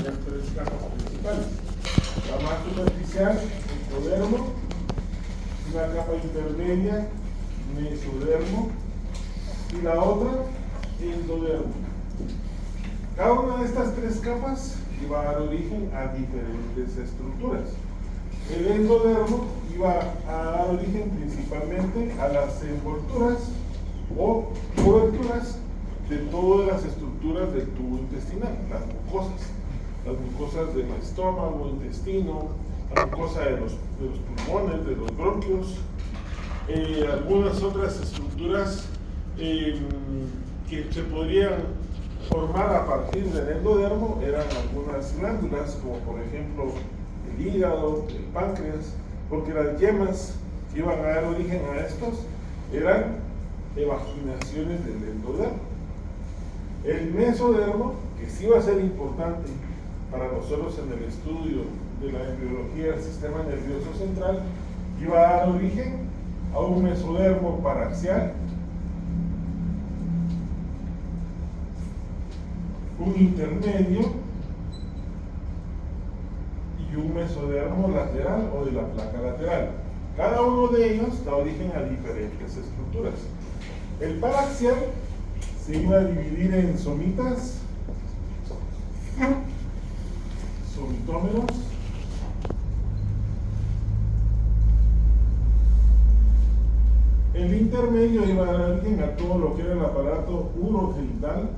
tener tres capas principales. La más superficial, ectodermo, una capa intermedia, mesodermo, y la otra, endodermo. Cada una de estas tres capas iba a dar origen a diferentes estructuras. El endodermo iba a dar origen principalmente a las envolturas o coberturas de todas las estructuras del tubo intestinal, las mucosas del estómago, intestino, la mucosa de los pulmones, de los bronquios, algunas otras estructuras que se podrían formar a partir del endodermo eran algunas glándulas, como por ejemplo el hígado, el páncreas, porque las yemas que iban a dar origen a estos eran evaginaciones del endodermo. El mesodermo, que sí va a ser importante para nosotros en el estudio de la embriología del sistema nervioso central, iba a dar origen a un mesodermo paraxial, un intermedio y un mesodermo lateral o de la placa lateral. Cada uno de ellos da origen a diferentes estructuras. El paraxial se iba a dividir en somitas, somitómeros, el intermedio iba a dar origen a todo lo que era el aparato urogenital,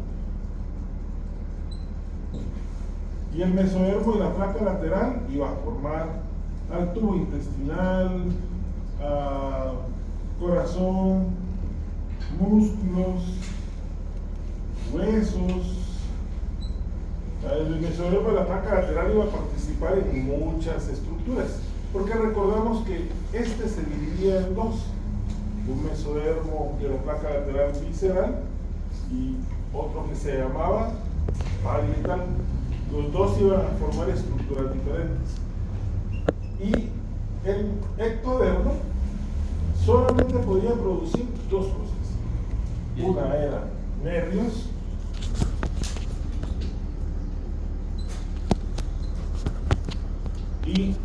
y el mesodermo y la placa lateral iba a formar al tubo intestinal, corazón, músculos, huesos. El mesodermo y la placa lateral iba a participar en muchas estructuras, porque recordamos que este se dividía en dos: un mesodermo de la placa lateral visceral y otro que se llamaba parietal. Los dos iban a formar estructuras diferentes. Y el ectodermo solamente podía producir dos cosas. Una era nervios y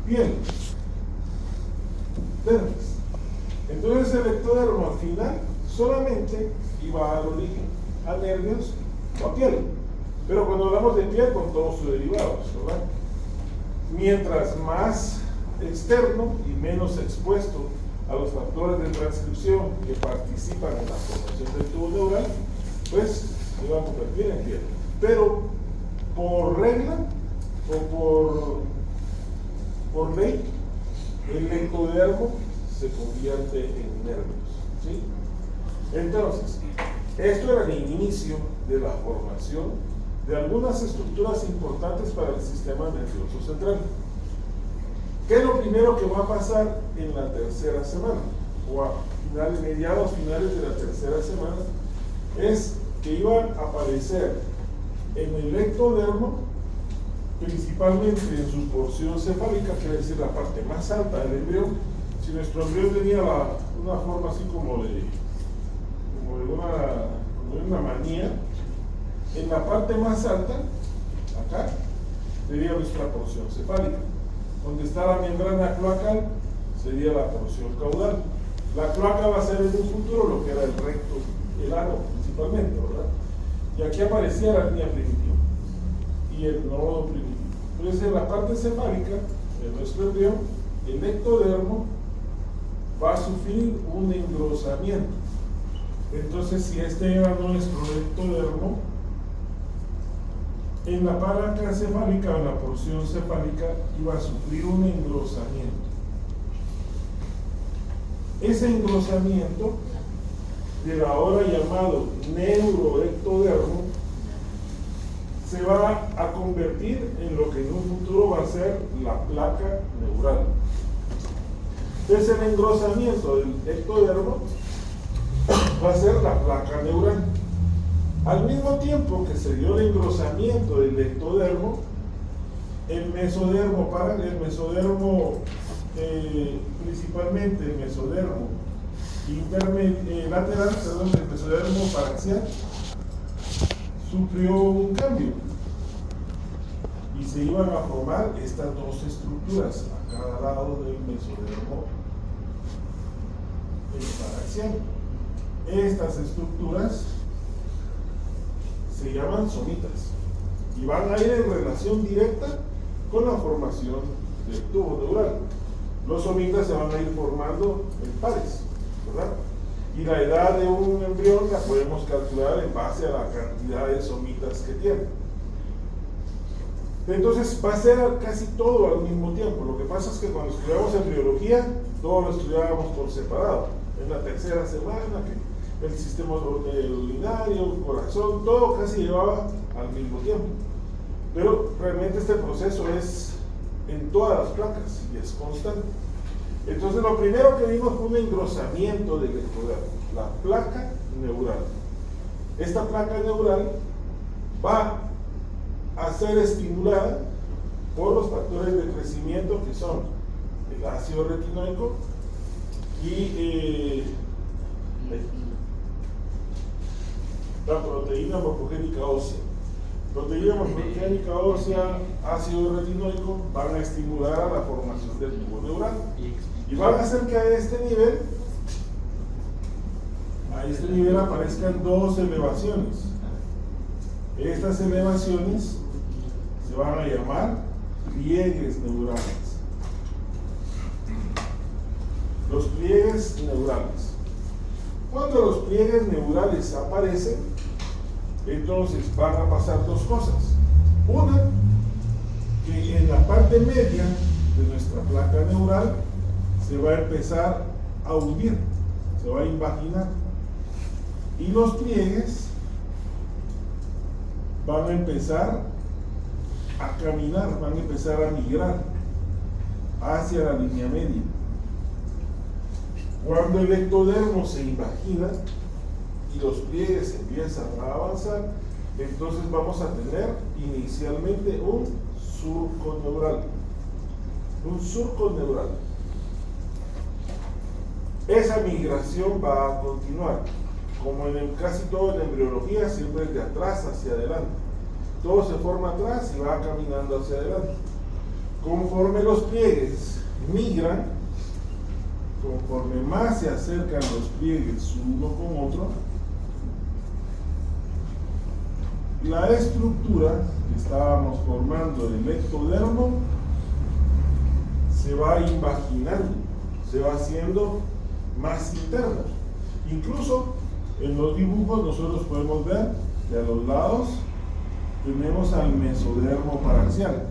piel, dermis. Entonces el ectodermo al final solamente iba a dar origen a nervios o a piel. Pero cuando hablamos de piel, con todos sus derivados, ¿verdad? Mientras más externo y menos expuesto a los factores de transcripción que participan en la formación del tubo neural, pues se va a convertir en piel. Pero por regla o por ley, el ectodermo se convierte en nervios, ¿sí? Entonces, esto era el inicio de la formación de algunas estructuras importantes para el sistema nervioso central. ¿Qué es lo primero que va a pasar en la tercera semana? O a mediados finales de la tercera semana, es que iban a aparecer en el ectodermo, principalmente en su porción cefálica, quiere decir la parte más alta del embrión. Si nuestro embrión tenía una forma así como de una manía, en la parte más alta, acá, sería nuestra porción cefálica. Donde está la membrana cloacal, sería la porción caudal. La cloaca va a ser en un futuro lo que era el recto, el ano principalmente, ¿verdad? Y aquí aparecía la línea primitiva y el nodo primitivo. Entonces, en la parte cefálica de nuestro embrión, el ectodermo va a sufrir un engrosamiento. Entonces, si este era nuestro ectodermo, en la placa cefálica o en la porción cefálica iba a sufrir un engrosamiento. Ese engrosamiento del ahora llamado neuroectodermo se va a convertir en lo que en un futuro va a ser la placa neural. Entonces el engrosamiento del ectodermo va a ser la placa neural. Al mismo tiempo que se dio el engrosamiento del ectodermo, el mesodermo principalmente el mesodermo lateral, el mesodermo paraxial, sufrió un cambio. y se iban a formar estas dos estructuras a cada lado del mesodermo paraxial. Estas estructuras se llaman somitas y van a ir en relación directa con la formación del tubo neural. Los somitas se van a ir formando en pares, ¿verdad? Y la edad de un embrión la podemos calcular en base a la cantidad de somitas que tiene. Entonces va a ser casi todo al mismo tiempo. Lo que pasa es que cuando estudiamos embriología, todo lo estudiábamos por separado. En la tercera semana, que el sistema urinario, el corazón, todo casi llevaba al mismo tiempo. Pero realmente este proceso es en todas las placas y es constante. Entonces lo primero que vimos fue un engrosamiento del ectodermo, la placa neural. Esta placa neural va a ser estimulada por los factores de crecimiento que son el ácido retinoico y la proteína morfogénica ósea. Proteína morfogénica ósea, ácido retinoico van a estimular a la formación del tubo neural y van a hacer que a este nivel aparezcan dos elevaciones. Estas elevaciones se van a llamar pliegues neurales. Los pliegues neurales. Cuando los pliegues neurales aparecen, entonces van a pasar dos cosas. Una, que en la parte media de nuestra placa neural se va a empezar a hundir, se va a invaginar. Y los pliegues van a empezar a caminar, van a empezar a migrar hacia la línea media. Cuando el ectodermo se invagina y los pliegues empiezan a avanzar, entonces vamos a tener inicialmente un surco neural. Un surco neural. Esa migración va a continuar. Como casi todo en embriología, siempre es de atrás hacia adelante. Todo se forma atrás y va caminando hacia adelante. Conforme los pliegues migran, conforme más se acercan los pliegues uno con otro, la estructura que estábamos formando del ectodermo se va invaginando, se va haciendo más interna. Incluso en los dibujos nosotros podemos ver que a los lados tenemos al mesodermo paraxial.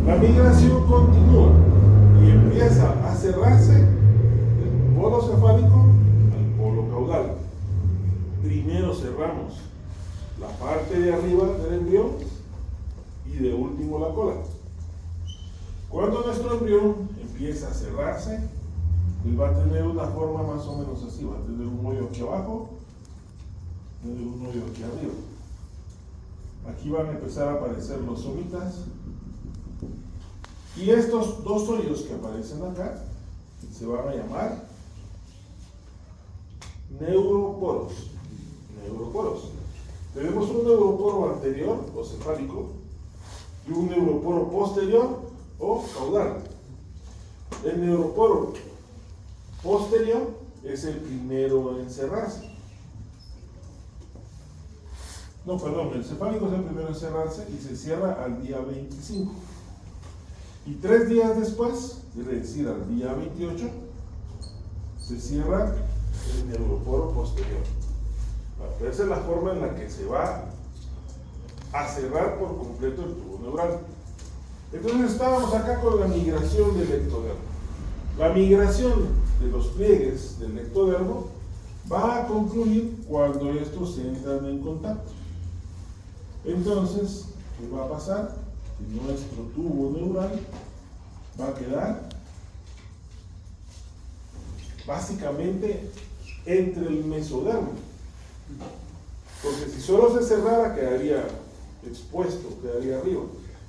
La migración continúa y empieza a cerrarse del polo cefálico al polo caudal. Primero cerramos la parte de arriba del embrión y de último la cola. Cuando nuestro embrión empieza a cerrarse, él va a tener una forma más o menos así, va a tener un hoyo aquí abajo, tener un hoyo aquí arriba. Aquí van a empezar a aparecer los somitas y estos dos hoyos que aparecen acá se van a llamar neuroporos. Neuroporos. Tenemos un neuroporo anterior o cefálico y un neuroporo posterior o caudal. El neuroporo posterior es el primero en cerrarse. No, perdón, el cefálico es el primero en cerrarse y se cierra al día 25. Y 3 días después, es decir, al día 28, se cierra el neuroporo posterior. Esa es la forma en la que se va a cerrar por completo el tubo neural. Entonces estábamos acá con la migración del ectodermo. La migración de los pliegues del ectodermo va a concluir cuando estos se entran en contacto. Entonces, ¿qué va a pasar? Que nuestro tubo neural va a quedar básicamente entre el mesodermo. Porque si solo se cerrara, quedaría expuesto, quedaría arriba.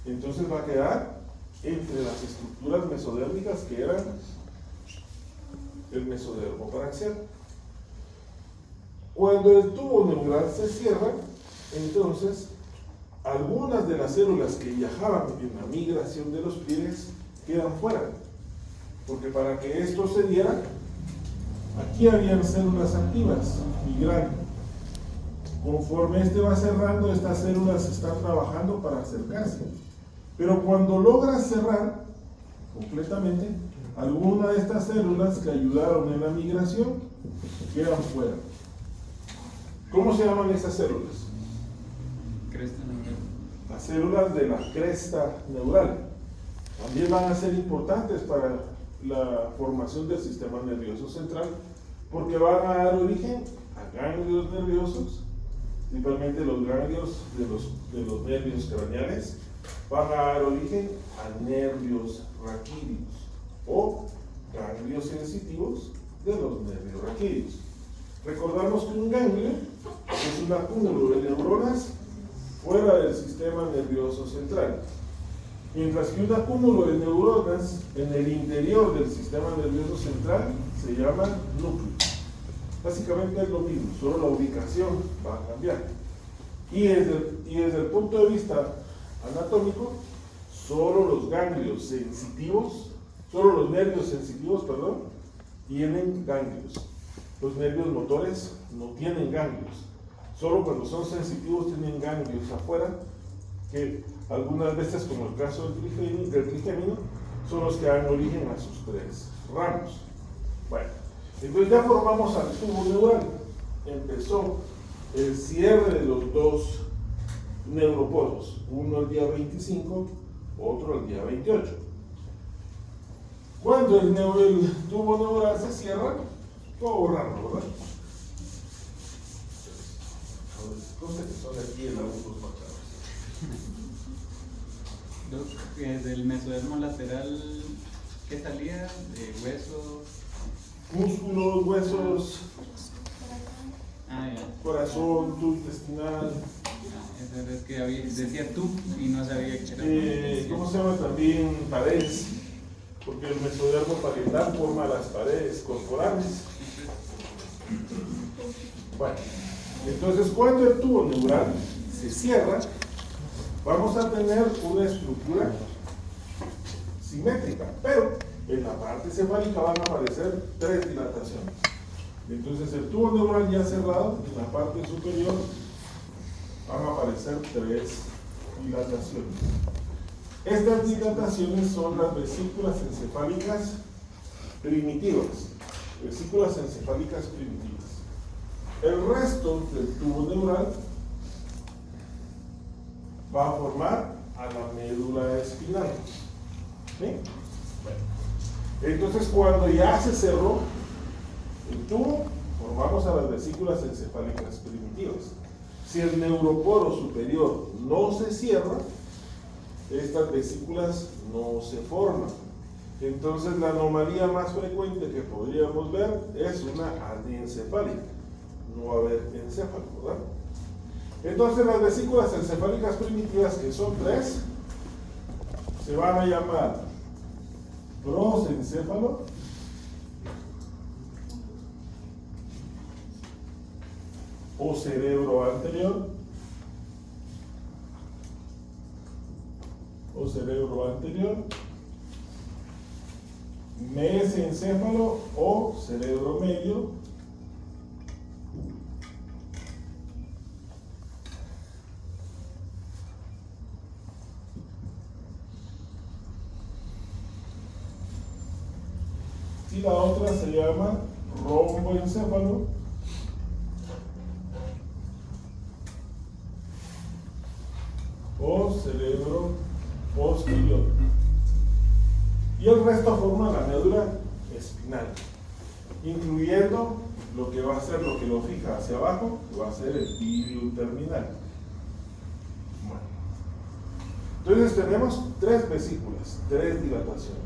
Entonces va a quedar entre las estructuras mesodérmicas que eran el mesodermo paraxial. Cuando el tubo neural se cierra, entonces algunas de las células que viajaban en la migración de los pliegues quedan fuera, porque para que esto se diera, aquí habían células activas migrando. Conforme este va cerrando, estas células están trabajando para acercarse, pero cuando logra cerrar completamente, algunas de estas células que ayudaron en la migración quedan fuera. ¿Cómo se llaman estas células? Cresta neural. Las células de la cresta neural también van a ser importantes para la formación del sistema nervioso central, porque van a dar origen a ganglios nerviosos, principalmente los ganglios de los nervios craneales, van a dar origen a nervios raquídeos o ganglios sensitivos de los nervios raquídeos. Recordamos que un ganglio es un acúmulo de neuronas fuera del sistema nervioso central, mientras que un acúmulo de neuronas en el interior del sistema nervioso central se llama núcleo. Básicamente es lo mismo, solo la ubicación va a cambiar. Y desde el punto de vista anatómico, solo los ganglios sensitivos, solo los nervios sensitivos, tienen ganglios. Los nervios motores no tienen ganglios. Solo cuando son sensitivos tienen ganglios afuera, que algunas veces, como el caso del trigémino, son los que dan origen a sus tres ramos. Bueno, entonces ya formamos al tubo neural. Empezó el cierre de los dos neuroporos, uno el día 25, otro el día 28. Cuando el tubo neural se cierra, puedo borrarlo, ¿verdad? Cosas que son aquí en algunos machados. Del mesodermo lateral, ¿qué salía? ¿De huesos? Músculos, huesos, Ya. corazón, tubo intestinal. Esa es que decía tú y no sabía que era. ¿Cómo se llama también? Paredes, porque el mesodermo parietal forma las paredes corporales. Bueno, entonces cuando el tubo neural se cierra, vamos a tener una estructura simétrica, pero en la parte cefálica van a aparecer tres dilataciones. Entonces el tubo neural ya cerrado, en la parte superior van a aparecer tres dilataciones. Estas dilataciones son las vesículas encefálicas primitivas. Vesículas encefálicas primitivas. El resto del tubo neural va a formar a la médula espinal. ¿Sí? Bueno. Entonces, cuando ya se cerró el tubo, formamos a las vesículas encefálicas primitivas. Si el neuroporo superior no se cierra, estas vesículas no se forman. Entonces, la anomalía más frecuente que podríamos ver es una anencefálica. No va a haber encéfalo, ¿verdad? Entonces, las vesículas encefálicas primitivas, que son tres, se van a llamar prosencéfalo, o cerebro anterior, mesencéfalo o cerebro medio, y la otra se llama romboencéfalo o cerebro posterior. Y el resto forma la médula espinal, incluyendo lo que va a ser, lo que lo fija hacia abajo, que va a ser el tibium terminal. Bueno. Entonces tenemos tres vesículas, tres dilataciones.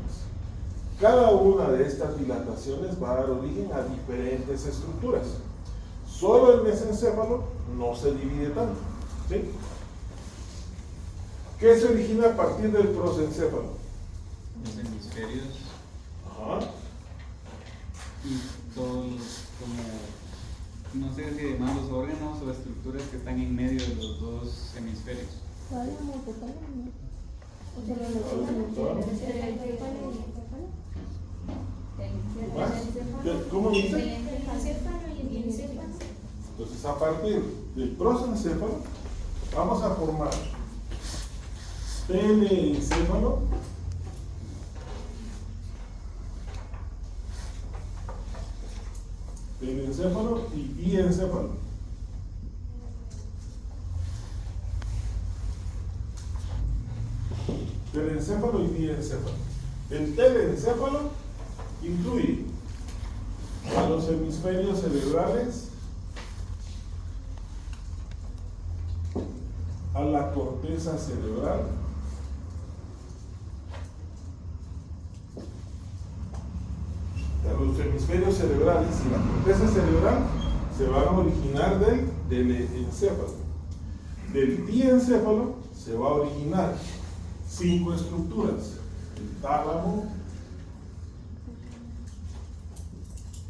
Cada una de estas dilataciones va a dar origen a diferentes estructuras. Solo el mesencéfalo no se divide tanto, ¿sí? ¿Qué se origina a partir del prosencéfalo? Los hemisferios. Ajá. Y todos como, no sé si llaman los órganos o estructuras que están en medio de los dos hemisferios. ¿Cómo dice? Entonces, a partir del prosencéfalo, vamos a formar telencéfalo, y diencéfalo. Telencéfalo y diencéfalo. El telencéfalo incluye a los hemisferios cerebrales, a la corteza cerebral, los hemisferios cerebrales y la corteza cerebral se van a originar del telencéfalo. Del diencéfalo se va a originar 5 estructuras: el tálamo,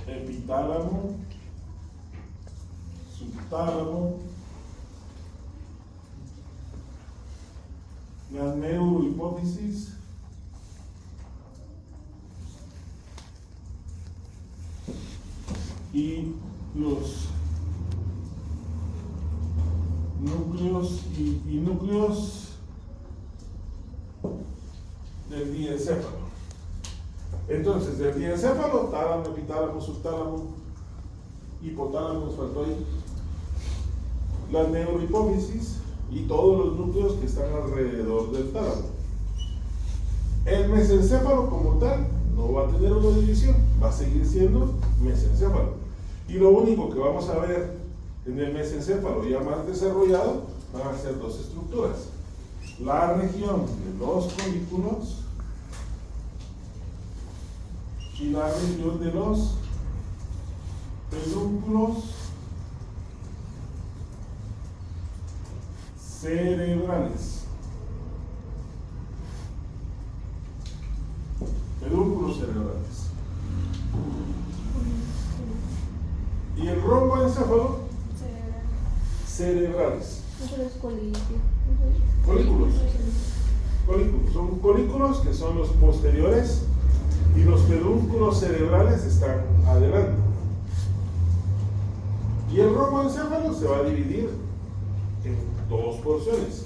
epitálamo, subtálamo, la neurohipófisis, y los núcleos del diencéfalo. Entonces, del diencéfalo, tálamo, epitálamo, subtálamo, hipotálamo, nos faltó ahí, la neurohipófisis y todos los núcleos que están alrededor del tálamo. El mesencéfalo como tal no va a tener una división, va a seguir siendo mesencéfalo. Y lo único que vamos a ver en el mesencéfalo ya más desarrollado van a ser 2 estructuras: la región de los folículos y la región de los pedúnculos cerebrales. Pedúnculos cerebrales. Y el romboencéfalo cerebrales. Colículos. Son colículos que son los posteriores y los pedúnculos cerebrales están adelante. Y el romboencéfalo se va a dividir en 2 porciones: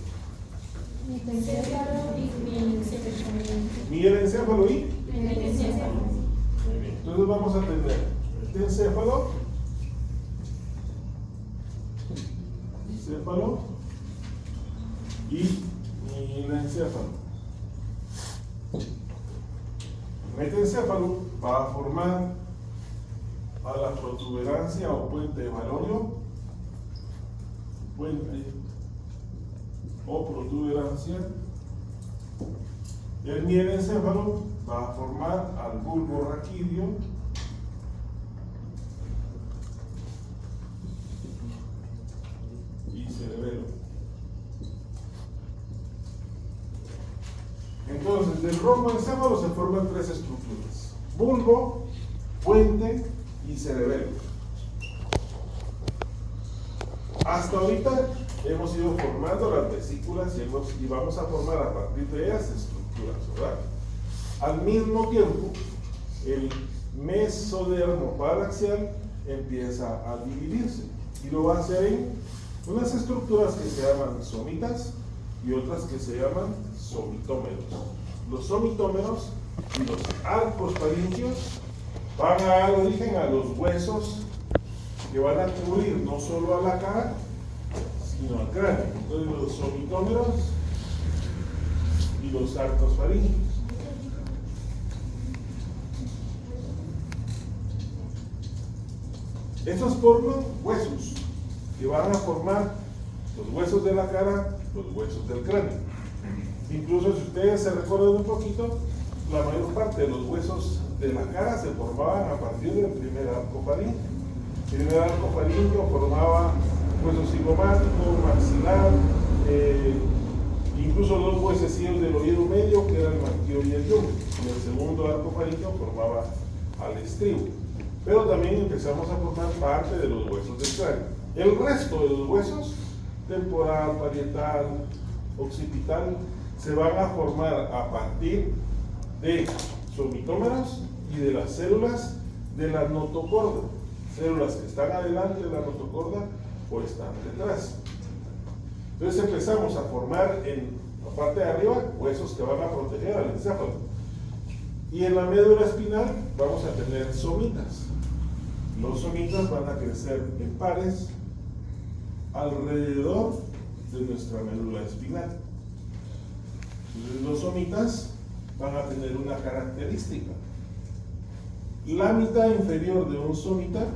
mielencéfalo y mesencéfalo. Entonces vamos a tener el tencéfalo, encéfalo y mielencéfalo. El metencéfalo va a formar a la protuberancia o puente de Valorio, puente o protuberancia. El mielencéfalo va a formar al bulbo raquídeo y cerebelo. Entonces, del romboencéfalo se forman 3 estructuras: bulbo, puente y cerebelo. Hasta ahorita hemos ido formando las vesículas y vamos a formar a partir de ellas estructuras, ¿verdad? Al mismo tiempo, el mesodermo paraxial empieza a dividirse y lo va a hacer en unas estructuras que se llaman somitas y otras que se llaman somitómeros. Los somitómeros y los arcos faríngeos van a dar origen a los huesos que van a cubrir no solo a la cara, sino al cráneo. Entonces, los somitómeros y los arcos faríngeos. Estos forman huesos que van a formar los huesos de la cara, los huesos del cráneo. Incluso si ustedes se recuerdan un poquito, la mayor parte de los huesos de la cara se formaban a partir del primer arco faríngeo. El primer arco faríngeo formaba hueso cigomático, maxilar, incluso 2 huesecillos del oído medio que eran el maquio y el yunque. Y el segundo arco faríngeo formaba al estribo. Pero también empezamos a formar parte de los huesos del cráneo. El resto de los huesos, temporal, parietal, occipital se van a formar a partir de somitómeros y de las células de la notocorda, células que están adelante de la notocorda o están detrás. Entonces empezamos a formar en la parte de arriba huesos que van a proteger al encéfalo. Y en la médula espinal vamos a tener somitas. Los somitas van a crecer en pares alrededor de nuestra médula espinal. Entonces, los somitas van a tener una característica. La mitad inferior de un somita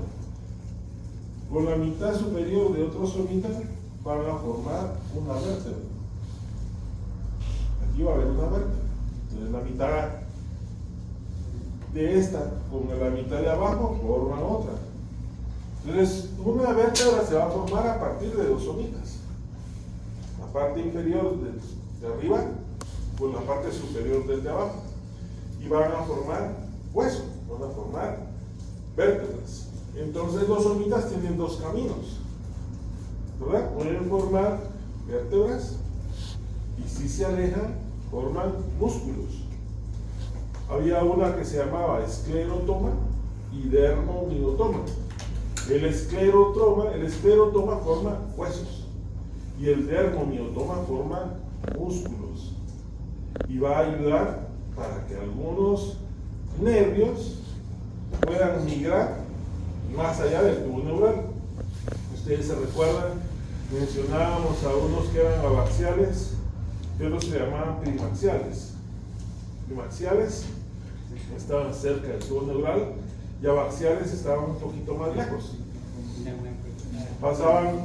con la mitad superior de otro somita van a formar una vértebra. Aquí va a haber una vértebra. Entonces la mitad de esta con la mitad de abajo forman otra. Entonces una vértebra se va a formar a partir de dos somitas. La parte inferior de arriba con la parte superior desde abajo. Y van a formar hueso, van a formar vértebras. Entonces los somitas tienen dos caminos, ¿verdad? Pueden formar vértebras y si se alejan forman músculos. Había una que se llamaba esclerotoma y dermomiotoma. El esclerotoma forma huesos y el dermomiotoma forma músculos y va a ayudar para que algunos nervios puedan migrar más allá del tubo neural. Ustedes se recuerdan, mencionábamos a unos que eran abaxiales y otros se llamaban primaxiales. Primaxiales estaban cerca del tubo neural y abaxiales estaban un poquito más lejos. Pasaban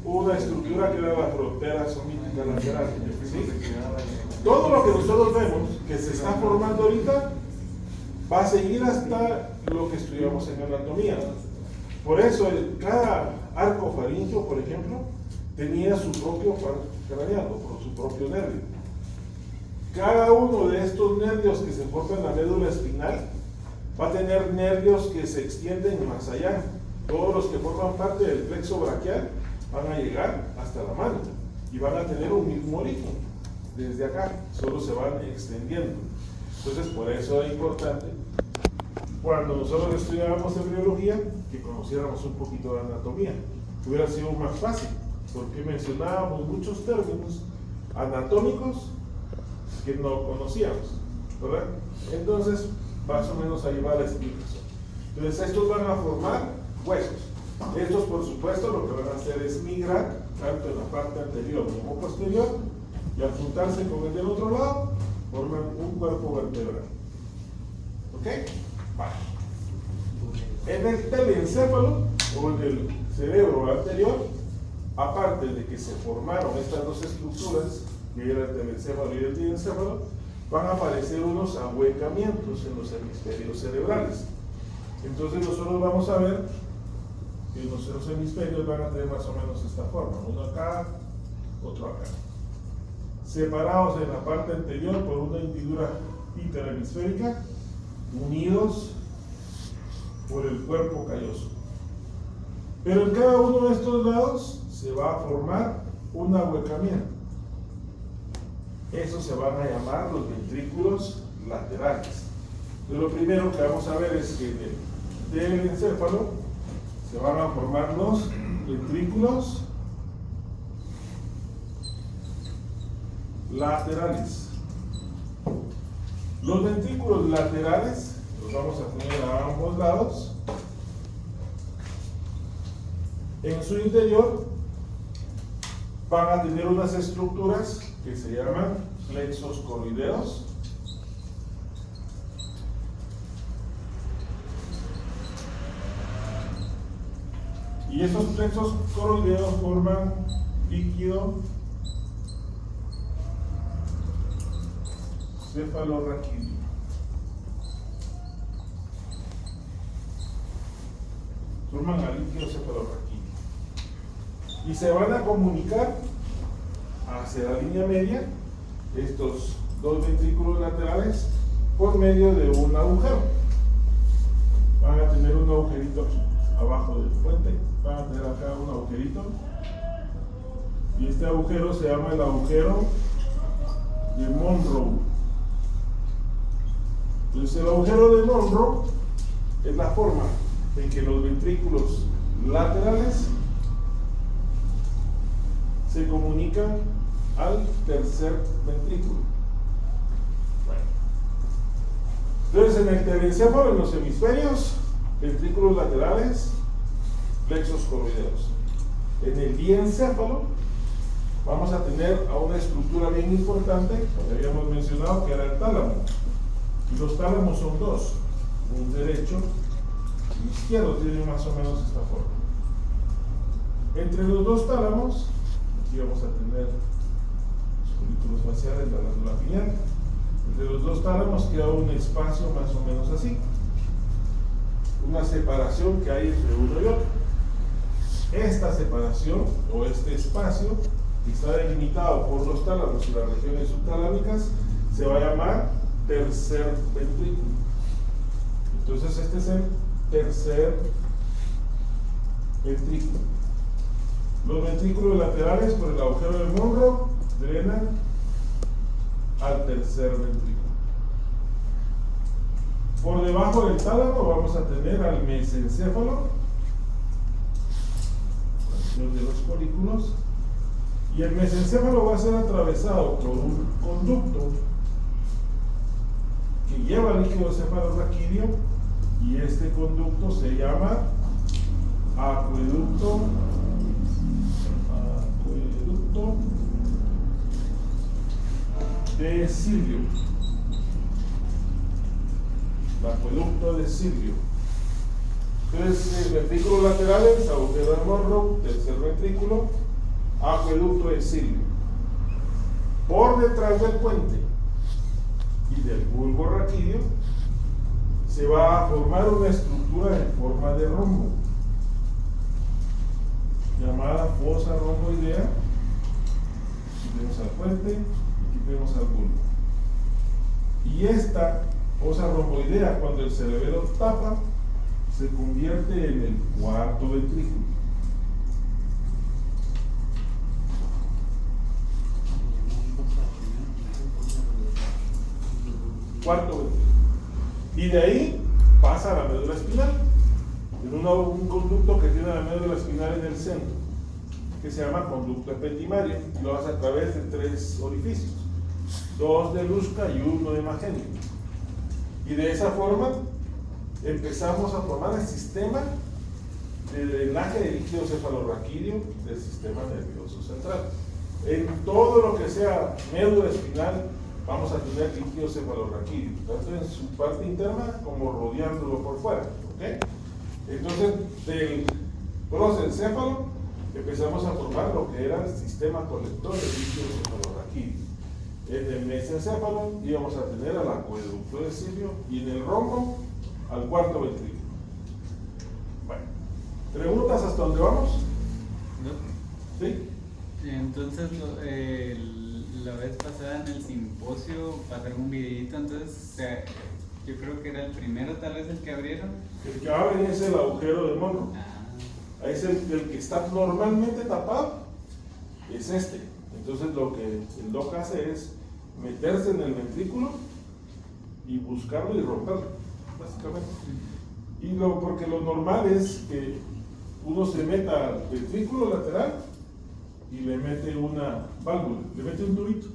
una estructura que era la frontera somítica lateral. ¿Sí? Todo lo que nosotros vemos que se está formando ahorita va a seguir hasta lo que estudiamos en anatomía. Por eso cada arco faríngeo, por ejemplo, tenía su propio craneano, su propio nervio. Cada uno de estos nervios que se forman en la médula espinal va a tener nervios que se extienden más allá. Todos los que forman parte del plexo braquial van a llegar hasta la mano y van a tener un mismo origen. Desde acá, solo se van extendiendo. Entonces, por eso es importante, cuando nosotros estudiábamos embriología, que conociéramos un poquito de anatomía. Hubiera sido más fácil, porque mencionábamos muchos términos anatómicos que no conocíamos, ¿verdad? Entonces, más o menos ahí va la explicación. Entonces, estos van a formar huesos. Estos, por supuesto, lo que van a hacer es migrar, tanto en la parte anterior como posterior, y al juntarse con el del otro lado, forman un cuerpo vertebral. ¿Ok? Vale. En el telencéfalo, o en el cerebro anterior, aparte de que se formaron estas dos estructuras, que era el telencéfalo y el diencéfalo, van a aparecer unos ahuecamientos en los hemisferios cerebrales. Entonces nosotros vamos a ver que nuestros hemisferios van a tener más o menos esta forma, uno acá, otro acá, separados en la parte anterior por una hendidura interhemisférica, unidos por el cuerpo calloso. Pero en cada uno de estos lados se va a formar un ahuecamiento. Esos se van a llamar los ventrículos laterales. Entonces, lo primero que vamos a ver es que del encéfalo se van a formar los ventrículos laterales. Los ventrículos laterales los vamos a poner a ambos lados. En su interior van a tener unas estructuras que se llaman plexos coroideos. Y esos plexos coroideos forman líquido cefalorraquídeo. Forman al líquido cefalorraquídeo. Y se van a comunicar hacia la línea media, estos dos ventrículos laterales, por medio de un agujero. Van a tener un agujerito aquí, abajo del puente. Van a tener acá un agujerito Y este agujero se llama el agujero de Monroe. Entonces el agujero de Monroe es la forma en que los ventrículos laterales se comunican al tercer ventrículo. Bueno. Entonces en el telencéfalo, en los hemisferios, ventrículos laterales, plexos coroideos. En el diencéfalo vamos a tener a una estructura bien importante, que habíamos mencionado, que era el tálamo. Y los tálamos son dos, un derecho y un izquierdo, tiene más o menos esta forma. Entre los dos tálamos, aquí vamos a tener los folículos faciales, la glándula pineal. Entre los dos tálamos queda un espacio más o menos así, una separación que hay entre uno y otro. Esta separación o este espacio que está delimitado por los tálamos y las regiones subtalámicas se va a llamar tercer ventrículo. Entonces este es el tercer ventrículo. Los ventrículos laterales por el agujero de Monroe drenan al tercer ventrículo. Por debajo del tálamo vamos a tener al mesencéfalo, de los folículos, y el mesencéfalo va a ser atravesado por un conducto que lleva líquido cefalorraquídeo, y este conducto se llama acueducto de Silvio. El acueducto de Silvio. Entonces, ventrículos laterales, agujero de Monroe, tercer ventrículo, acueducto de Silvio. Por detrás del puente y del bulbo raquídeo se va a formar una estructura en forma de rombo, llamada fosa romboidea. Aquí tenemos al puente y aquí tenemos al bulbo. Y esta fosa romboidea, cuando el cerebelo tapa, se convierte en el cuarto ventrículo. Cuarto ventrículo. Y de ahí pasa a la médula espinal, en un conducto que tiene la médula espinal en el centro, que se llama conducto ependimario, y lo hace a través de 3 orificios, 2 de Lusca y 1 de Magenia. Y de esa forma empezamos a formar el sistema de drenaje de líquido cefalorraquídeo del sistema nervioso central. En todo lo que sea médula espinal vamos a tener líquido cefalorraquídeo, tanto en su parte interna como rodeándolo por fuera. ¿Okay? Entonces, del prosencéfalo empezamos a formar lo que era el sistema colector de líquido cefalorraquídeo. En el mesencéfalo íbamos a tener al acueducto de Silvio, y en el rombo al cuarto ventrículo. Bueno, ¿preguntas hasta dónde vamos? No. ¿Sí? Entonces, la vez pasada en el simposio pasaron un videito, entonces yo creo que era el primero tal vez el que abrieron. El que abre es el agujero de Monroe. Ahí es el que está normalmente tapado, es este. Entonces lo que el doc hace es meterse en el ventrículo y buscarlo y romperlo, básicamente. Porque lo normal es que uno se meta al ventrículo lateral y le mete una válvula, le mete un tubito,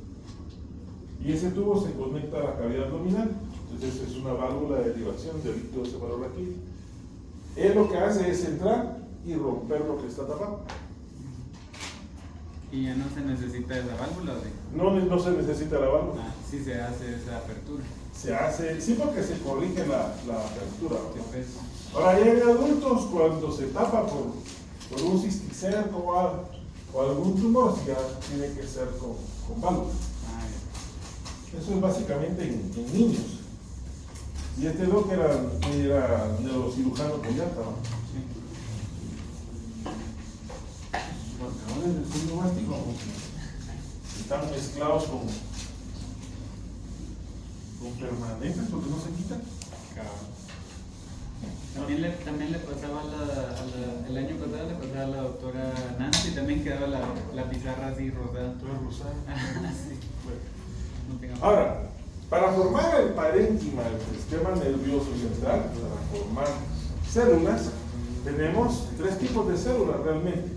y ese tubo se conecta a la cavidad abdominal. Entonces es una válvula de derivación del líquido cefalorraquídeo. Él lo que hace es entrar y romper lo que está tapado. ¿Y ya no se necesita esa válvula? No se necesita la válvula. Sí se hace esa apertura. Se hace, sí, porque se corrige la apertura. ¿Qué peso? Ahora, ya en adultos, cuando se tapa por un cisticerco o algún tumor, ya tiene que ser con válvula. Eso es básicamente en niños. Y este doc era neurocirujano pediatra, ¿no? Sí. Los cabrones del signo mástico están mezclados con permanentes porque no se quitan. Claro. También le pasaba el año pasado le pasaba a la doctora Nancy, también quedaba la pizarra así rosada. Sí. Bueno. Ahora, para formar el parénquima del sistema nervioso central, para formar células, tenemos tres tipos de células realmente.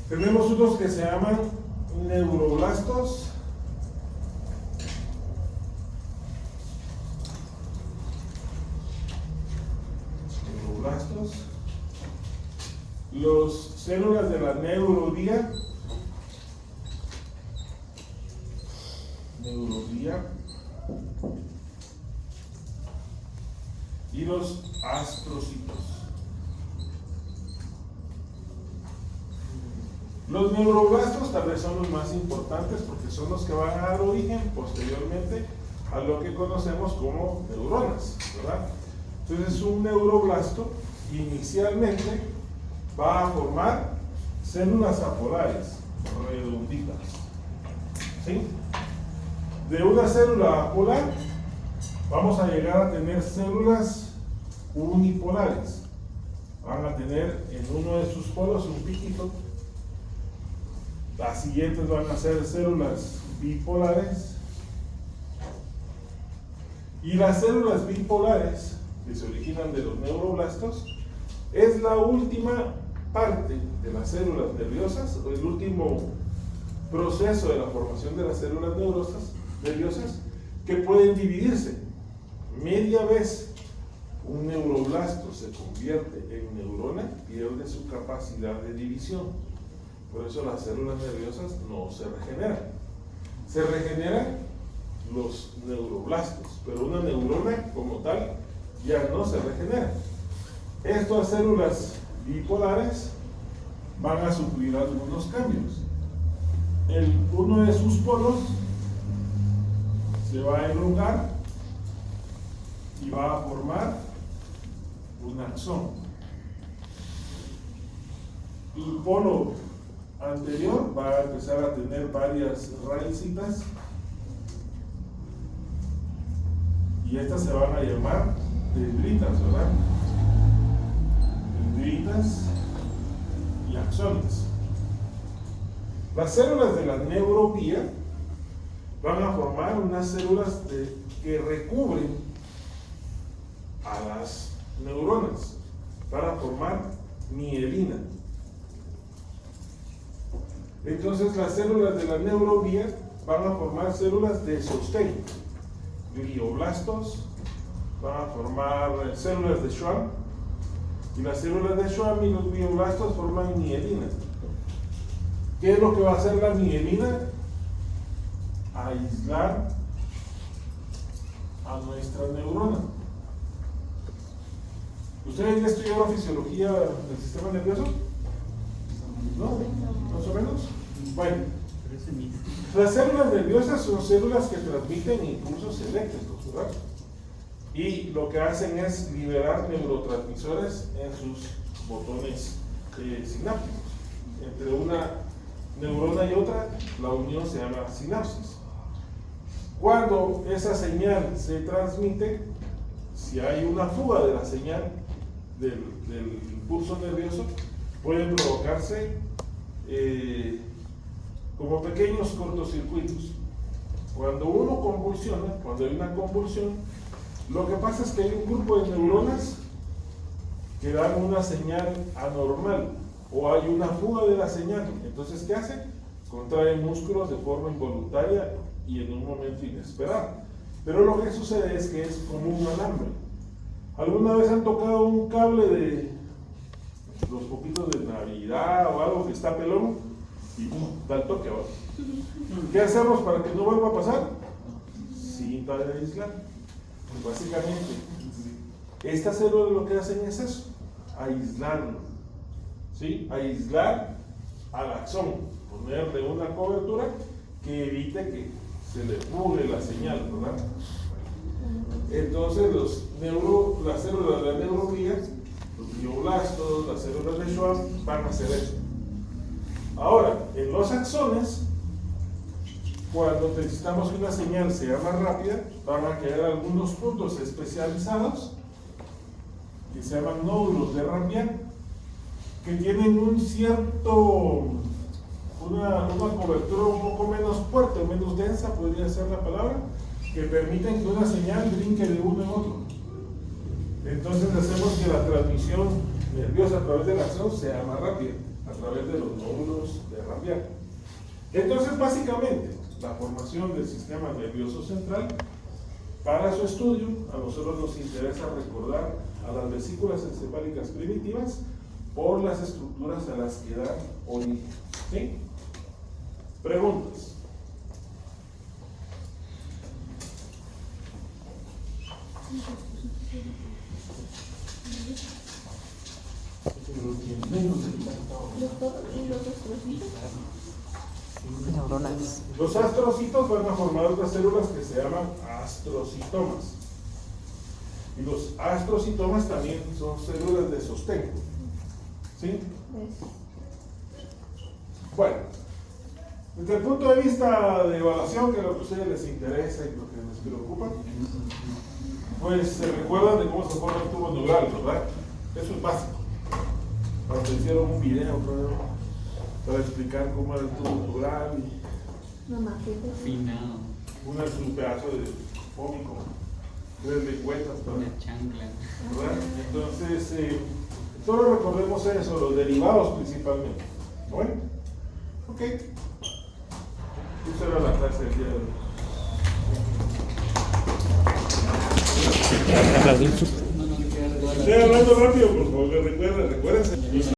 Tenemos unos que se llaman neuroblastos, los células de la neurodía, y los astrocitos. Los neuroblastos tal vez son los más importantes porque son los que van a dar origen posteriormente a lo que conocemos como neuronas, ¿verdad? Entonces un neuroblasto inicialmente va a formar células apolares, redonditas, ¿sí? De una célula apolar vamos a llegar a tener células unipolares. Van a tener en uno de sus polos un piquito. Las siguientes van a ser células bipolares. Y las células bipolares, que se originan de los neuroblastos, es la última parte de las células nerviosas, o el último proceso de la formación de las células nerviosas que pueden dividirse. Media vez un neuroblasto se convierte en neurona, pierde su capacidad de división. Por eso las células nerviosas no se regeneran. Se regeneran los neuroblastos, pero una neurona como tal ya no se regenera. Estas células bipolares van a sufrir algunos cambios. Uno de sus polos se va a elongar y va a formar un axón. El polo anterior va a empezar a tener varias raícitas y estas se van a llamar dendritas, ¿verdad? Dendritas y axones. Las células de la neurovía van a formar unas células que recubren a las neuronas para formar mielina. Entonces las células de la neurovía van a formar células de sostén. Glioblastos van a formar células de Schwann, y las células de Schwann y los glioblastos forman mielina. ¿Qué es lo que va a hacer la mielina? Aislar a nuestra neurona. ¿Ustedes ya estudiaron fisiología del sistema nervioso? ¿No? ¿Más o menos? Bueno, las células nerviosas son células que transmiten impulsos eléctricos, ¿verdad? Y lo que hacen es liberar neurotransmisores en sus botones sinápticos. Entre una neurona y otra, la unión se llama sinapsis. Cuando esa señal se transmite, si hay una fuga de la señal del impulso nervioso, pueden provocarse como pequeños cortocircuitos. Cuando uno convulsiona, cuando hay una convulsión, lo que pasa es que hay un grupo de neuronas que dan una señal anormal o hay una fuga de la señal. Entonces, ¿qué hacen? Contraen músculos de forma involuntaria y en un momento inesperado. Pero lo que sucede es que es como un alambre. ¿Alguna vez han tocado un cable de los poquitos de Navidad o algo que está pelón y da el toque abajo? ¿Qué hacemos para que no vuelva a pasar? Cinta de aislar. Pues básicamente, estas células lo que hacen es eso, aislarlo, ¿sí? Aislar al axón, ponerle una cobertura que evite que se le fugue la señal, ¿verdad? Entonces las células de la neurovía, los glioblastos, las células de Schwann van a hacer eso. Ahora, en los axones, cuando necesitamos que una señal sea más rápida, van a quedar algunos puntos especializados que se llaman nódulos de Rambier, que tienen un cierto, una cobertura un poco menos fuerte, menos densa, podría ser la palabra, que permiten que una señal brinque de uno en otro. Entonces hacemos que la transmisión nerviosa a través de la acción sea más rápida, a través de los nódulos de Rambier. Entonces, básicamente, la formación del sistema nervioso central, para su estudio, a nosotros nos interesa recordar a las vesículas encefálicas primitivas por las estructuras a las que dan origen. ¿Sí? Preguntas. Neuronas. Los astrocitos van a formar otras células que se llaman astrocitomas. Y los astrocitomas también son células de sostén. ¿Sí? Bueno, desde el punto de vista de evaluación, que es lo que a ustedes les interesa y lo que les preocupa, pues se recuerdan de cómo se forma el tubo neural, ¿verdad? Eso es básico. Cuando hicieron un video, creo, para explicar cómo era el tubo neural y Finado. un pedazo de cómico, 3 lengüetas, ¿verdad? Una chancla. ¿Verdad? Entonces, solo recordemos eso, los derivados principalmente. ¿Bueno? Ok. Esa era la clase del día de hoy. No, no, me queda Estoy hablando rápido, por favor, recuérdense.